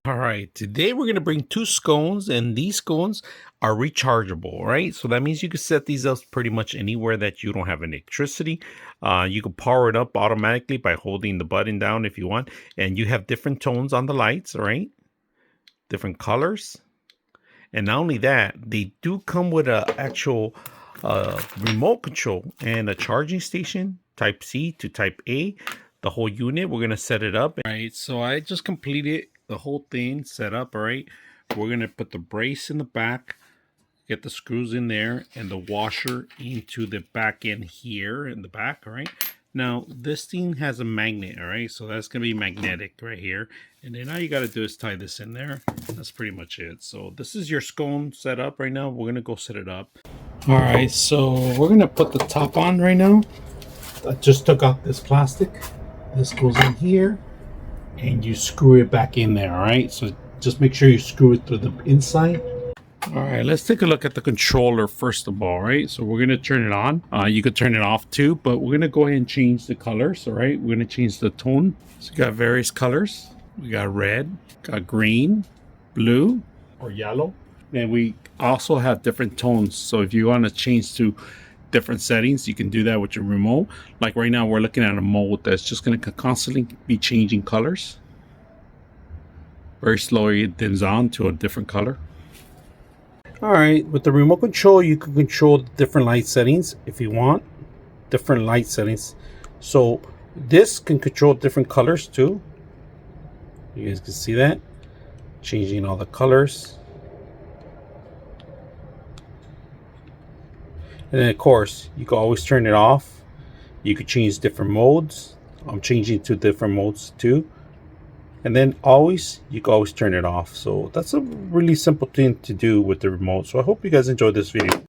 All right, today we're going to bring two scones, and these scones are rechargeable, right? So that means you can set these up pretty much anywhere that you don't have electricity. You can power it up automatically by holding the button down if you want, and you have different tones on the lights, all right? Different colors. And not only that, they do come with a actual remote control and a charging station, type C to type A. The whole unit, we're going to set it up. All right, so I just completed the whole thing set up. All right, we're going to put the brace in the back, get the screws in there, and the washer into the back end here in the back. All right, now this thing has a magnet. All right, so that's going to be magnetic right here. And then all you got to do is tie this in there. That's pretty much it. So this is your scone set up right now. We're going to go set it up. All right, so we're going to put the top on right now. I just took out this plastic. This goes in here and you screw it back in there. All right, so just make sure you screw it through the inside. All right, let's take a look at the controller first of all. Right, so we're going to turn it on. You could turn it off too, but we're going to go ahead and change the colors. All right, we're going to change the tone. So we got various colors. We got red, got green, blue, or yellow. And we also have different tones. So if you want to change to different settings, you can do that with your remote. Like right now, we're looking at a mode that's just going to constantly be changing colors. Very slowly it dims on to a different color. All right, with the remote control, you can control the different light settings if you want. Different light settings. So this can control different colors too. You guys can see that. Changing all the colors. And then of course, you can always turn it off. You could change different modes. I'm changing to different modes too. And then always, you can always turn it off. So that's a really simple thing to do with the remote. So I hope you guys enjoyed this video.